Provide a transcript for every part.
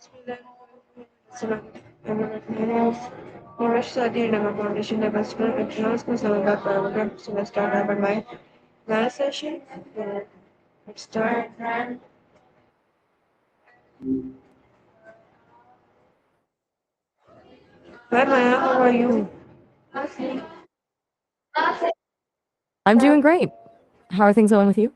Nimra Shahzadi and our foundation level school at Rehan School Islamabad, Barakahu Campus. So let's start our my last session. Let's start. Hi Maya, how are you? I'm doing great. How are things going with you?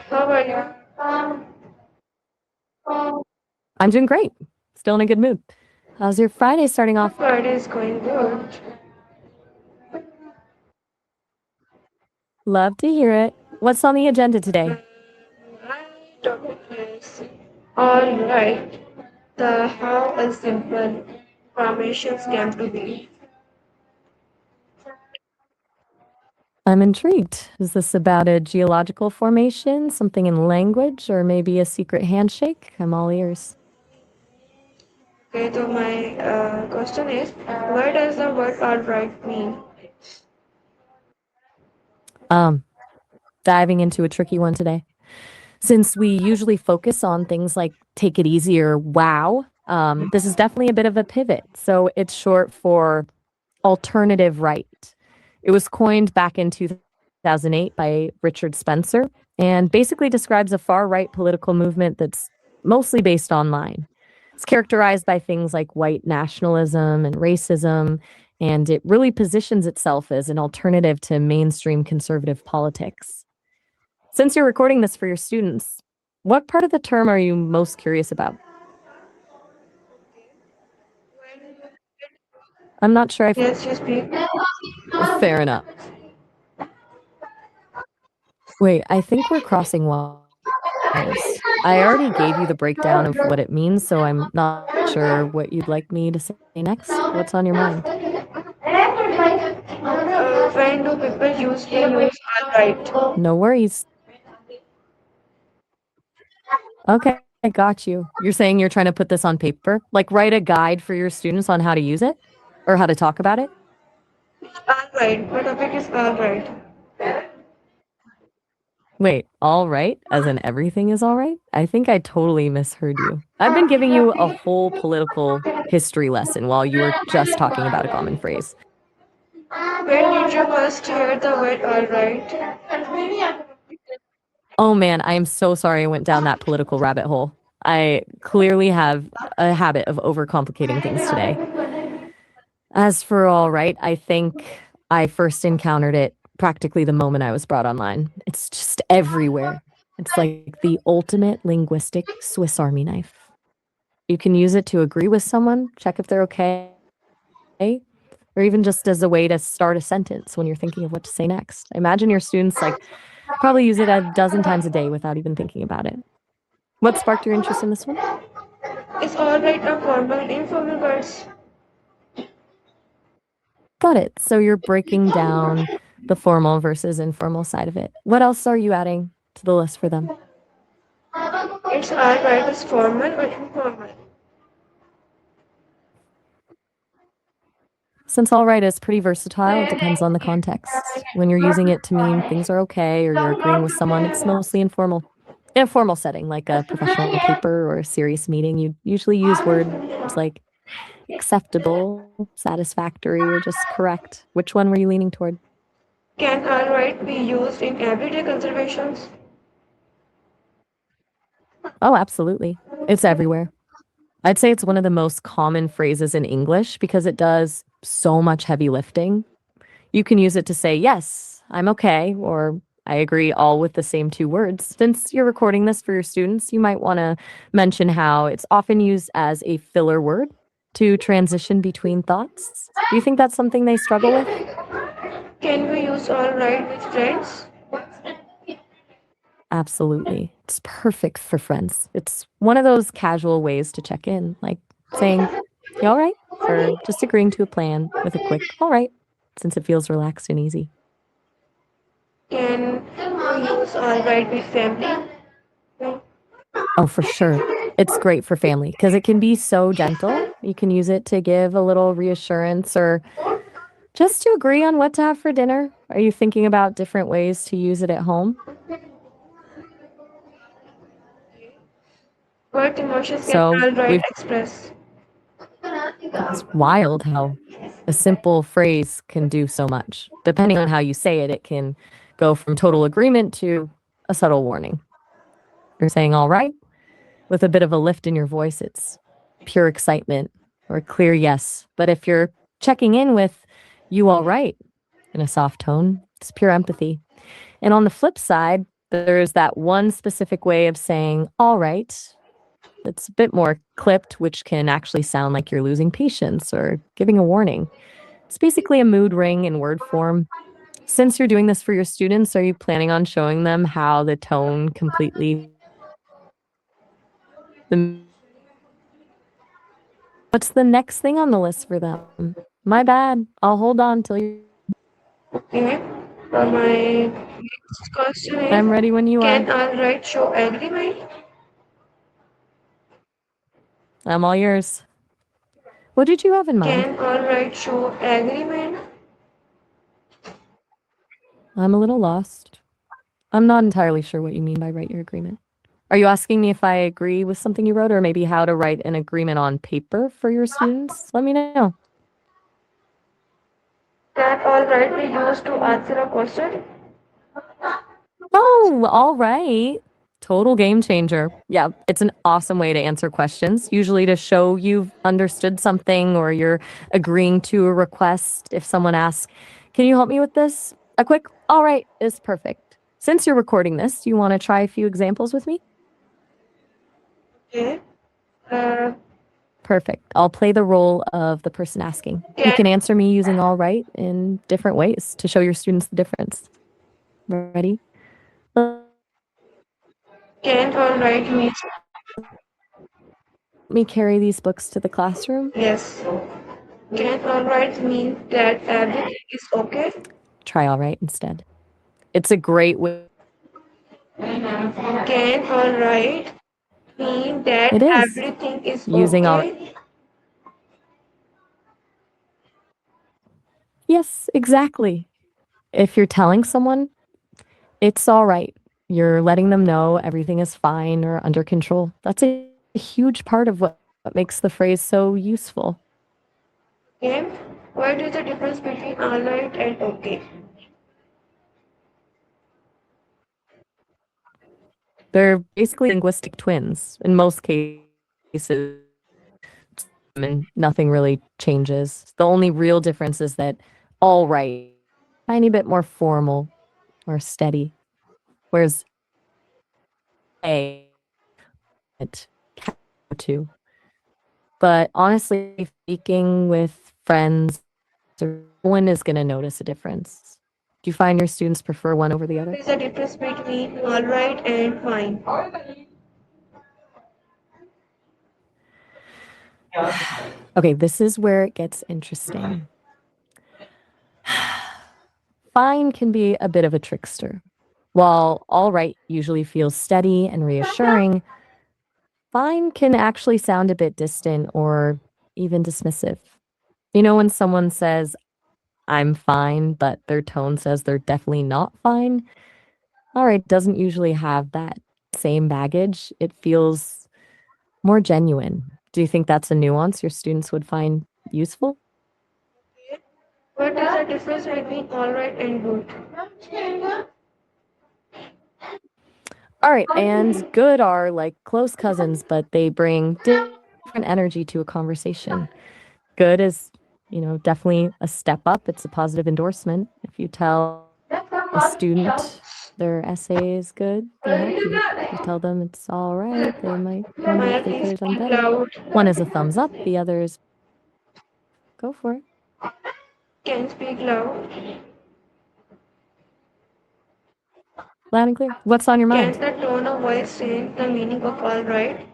How are you? I'm doing great. Still in a good mood. How's your Friday starting off? Friday is going good. Love to hear it. What's on the agenda today? My topic is all right. The how a simple formations came to be. I'm intrigued. Is this about a geological formation, something in language, or maybe a secret handshake? I'm all ears. Okay, so my question is, what does the word all right mean? Um, Diving into a tricky one today. Since we usually focus on things like take it easy or wow, this is definitely a bit of a pivot. So it's short for alternative right. It was coined back in 2008 by Richard Spencer and basically describes a far right political movement that's mostly based online. It's characterized by things like white nationalism and racism, and it really positions itself as an alternative to mainstream conservative politics. Since you're recording this for your students, what part of the term are you most curious about? I'm not sure I Yes, you speak. fair enough. Wait, I think we're crossing wires. I already gave you the breakdown of what it means, so I'm not sure what you'd like me to say next. What's on your mind? When do people usually use all right? No worries. Okay, I got you. You're saying you're trying to put this on paper? Like write a guide for your students on how to use it or how to talk about it? All right. My topic is all right. Wait, all right? As in everything is all right? I think I totally misheard you. I've been giving you a whole political history lesson while you were just talking about a common phrase. When did you first hear the word all right? Oh man, I am so sorry I went down that political rabbit hole. I clearly have a habit of overcomplicating things today. As for all right, I think I first encountered it practically the moment I was brought online. It's just everywhere. It's like the ultimate linguistic Swiss Army knife. You can use it to agree with someone, check if they're okay, or even just as a way to start a sentence when you're thinking of what to say next. Imagine your students like probably use it a dozen times a day without even thinking about it. What sparked your interest in this one? Is all right a formal, informal words? Got it. So you're breaking down the formal versus informal side of it. What else are you adding to the list for them? It's all right is formal or informal? Since all right is pretty versatile, it depends on the context. When you're using it to mean things are okay or you're agreeing with someone, it's mostly informal. In a formal setting, like a professional paper or a serious meeting, you usually use words like acceptable, satisfactory, or just correct. Which one were you leaning toward? Can all right be used in everyday conversations? Oh, absolutely. It's everywhere. I'd say it's one of the most common phrases in English because it does so much heavy lifting. You can use it to say, yes, I'm okay, or I agree, all with the same two words. Since you're recording this for your students, you might want to mention how it's often used as a filler word to transition between thoughts. Do you think that's something they struggle with? Can we use all right with friends? Absolutely. It's perfect for friends. It's one of those casual ways to check in, like saying, you all right? Or just agreeing to a plan with a quick, all right, since it feels relaxed and easy. Can we use all right with family? Oh, for sure. It's great for family because it can be so gentle. You can use it to give a little reassurance or just to agree on what to have for dinner. Are you thinking about different ways to use it at home? What emotions can So all right we've express? it's wild how a simple phrase can do so much. Depending on how you say it, it can go from total agreement to a subtle warning. You're saying all right with a bit of a lift in your voice, it's pure excitement or a clear yes. But if you're checking in with you all right in a soft tone, it's pure empathy. And on the flip side, there's that one specific way of saying all right that's a bit more clipped, which can actually sound like you're losing patience or giving a warning. It's basically a mood ring in word form. Since you're doing this for your students, are you planning on showing them how the tone completely the what's the next thing on the list for them? My bad. I'll hold on till you Okay. My next question is, I'm ready when you are. can all right show agreement? I'm all yours. What did you have in mind? Can all right show agreement? I'm a little lost. I'm not entirely sure what you mean by write your agreement. Are you asking me if I agree with something you wrote or maybe how to write an agreement on paper for your students? Let me know. Can all right be used to answer a question? Oh, all right. Total game changer. Yeah, it's an awesome way to answer questions, usually to show you've understood something or you're agreeing to a request. If someone asks, can you help me with this? A quick, all right, is perfect. Since you're recording this, do you want to try a few examples with me? Okay. Uh, Perfect. I'll play the role of the person asking. You can can answer me using all right in different ways to show your students the difference. Ready? Let can all right means me carry these books to the classroom. yes. Can all right mean that everything is okay? Try all right instead. It's a great way. Can all right mean that It is everything is using all. okay? Yes, exactly. If you're telling someone it's all right, you're letting them know everything is fine or under control. That's a huge part of what makes the phrase so useful. Okay. What is the difference between all right and okay? They're basically linguistic twins in most cases, and nothing really changes. The only real difference is that all right, tiny bit more formal or steady, whereas a it to. But honestly, speaking with friends, no one is going to notice a difference. Do you find your students prefer one over the What other? is the difference between all right and fine? Okay, this is where it gets interesting. Fine can be a bit of a trickster. While all right usually feels steady and reassuring, fine can actually sound a bit distant or even dismissive. You know, when someone says, I'm fine, but their tone says they're definitely not fine? All right, doesn't usually have that same baggage. It feels more genuine. Do you think that's a nuance your students would find useful? What is the difference between all right and good? All right, and good are like close cousins, but they bring different energy to a conversation. Good is, definitely a step up. It's a positive endorsement. If you tell a student their essay is good, they're happy. If you tell them it's all right, they might wonder if Maya, they could please have done speak better. loud. One is a thumbs up, the other is go for it. Can speak loud. Loud and clear. What's on your Can mind? the tone of voice change the meaning of all right?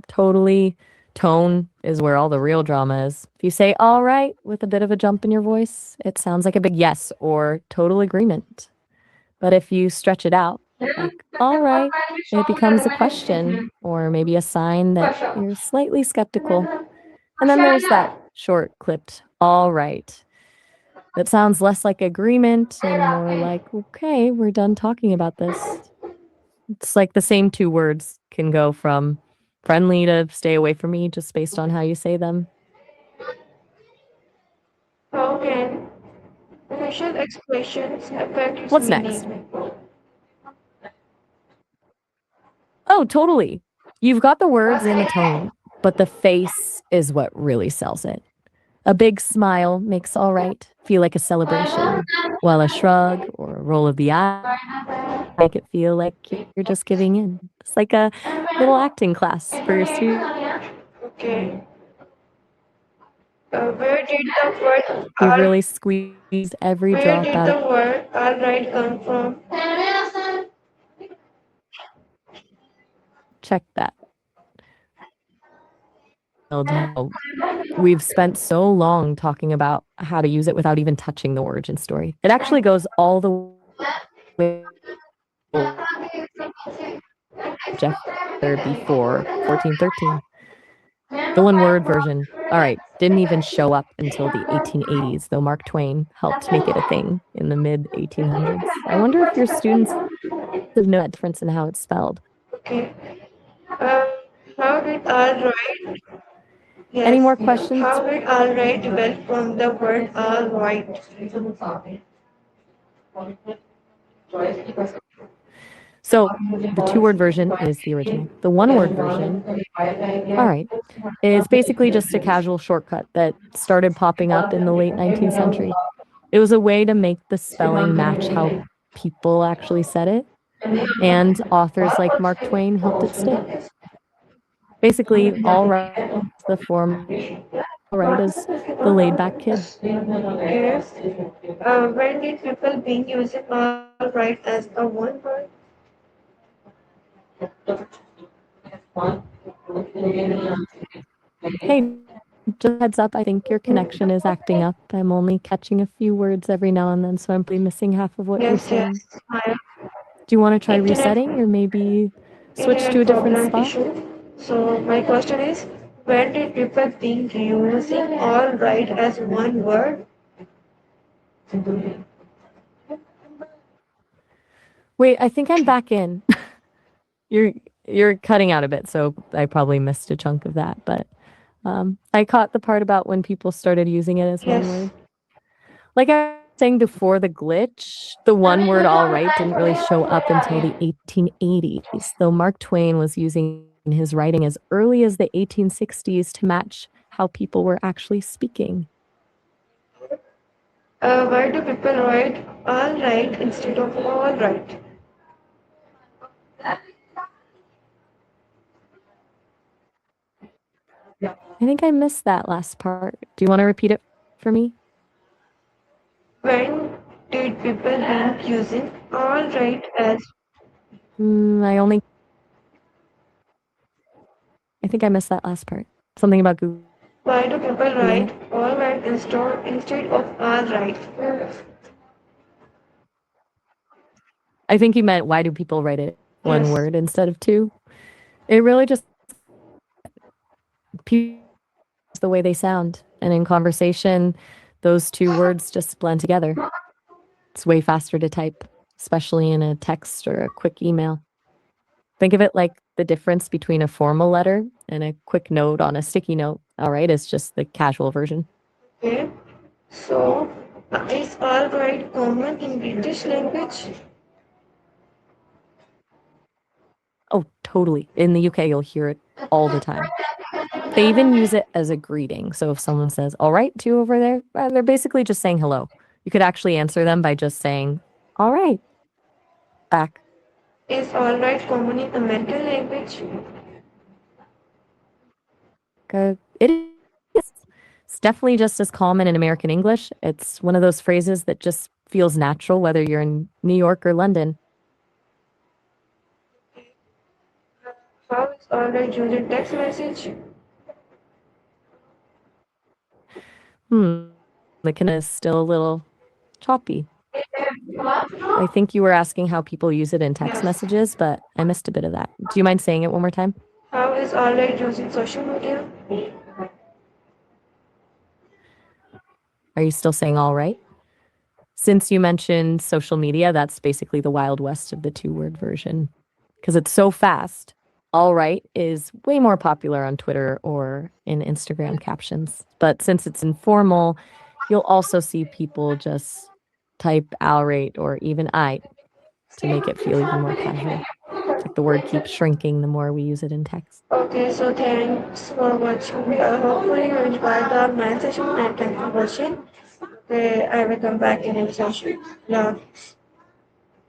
Totally. Tone is where all the real drama is. If you say all right with a bit of a jump in your voice, it sounds like a big yes or total agreement. But if you stretch it out, like all right, it becomes a question or maybe a sign that you're slightly skeptical. And then there's that short clipped all right that sounds less like agreement and more like, okay, we're done talking about this. It's like the same two words can go from friendly to stay away from me just based on how you say them. How can facial expressions affect its What's next? meaning? Oh, totally. You've got the words and the tone, but the face is what really sells it. A big smile makes all right feel like a celebration, while a shrug or a roll of the eye make it feel like you're just giving in. It's like a little acting class for your students. Okay. Where did the word You've all really squeezed every where drop did out the of word all right come from? check that. How we've spent so long talking about how to use it without even touching the origin story. It actually goes all the way Jeff there before 1413. The one word version, all right, didn't even show up until the 1880s, though Mark Twain helped make it a thing in the mid 1800s. I wonder if your students know that difference in how it's spelled. Okay. Uh, how did all right? Any Yes. more questions? How did all right develop from the word all right? So the two-word version is the original. The one-word version, all right, is basically just a casual shortcut that started popping up in the late 19th century. It was a way to make the spelling match how people actually said it, and authors like Mark Twain helped it stick. Basically, all right, the form all right is the laid-back kid. Yes. When did people being using all right as a one word? Hey, just heads up, I think your connection is acting up. I'm only catching a few words every now and then, so I'm probably missing half of what you're Yes, yes. saying. My Do you want to try internet resetting or maybe switch to internet a different problem spot? issue. So my question is, when did people think using all right as one word? Wait, I think I'm back in. You're you're cutting out a bit, so I probably missed a chunk of that, but I caught the part about when people started using it as one Yes. word. Like I was saying before the glitch, the one word all right didn't really show up until the 1880s, though Mark Twain was using his writing as early as the 1860s to match how people were actually speaking. Why do people write all right instead of all right? I think I missed that last part. Do you want to repeat it for me? When did people think using all right as I only I think I missed that last part. Something about why do people Googling write it. all right instead of all right? I think you meant why do people write it one Yes. word instead of two? It really just people the way they sound. And in conversation, those two words just blend together. It's way faster to type, especially in a text or a quick email. Think of it like the difference between a formal letter and a quick note on a sticky note. All right, it's just the casual version. Okay. So is all right common in British language? Oh, totally. In the UK, you'll hear it all the time. They even use it as a greeting. So if someone says, all right, to you over there, they're basically just saying hello. You could actually answer them by just saying, all right, back. Is all right common in American language? It is. It's definitely just as common in American English. It's one of those phrases that just feels natural, whether you're in New York or London. How is all right used in text message? Hmm. The kind is still a little choppy. I think you were asking how people use it in text Yes. messages, but I missed a bit of that. Do you mind saying it one more time? How is all right used in social media? Are you still saying all right? Since you mentioned social media, that's basically the Wild West of the two-word version. because it's so fast. All right is way more popular on Twitter or in Instagram captions. But since it's informal, you'll also see people just type all right or even I to make it feel even more casual. It's like the word keeps shrinking the more we use it in text. Okay, so thanks for watching. Hopefully you enjoyed the math session and thanks for watching. Okay, I will come back in a session. Love.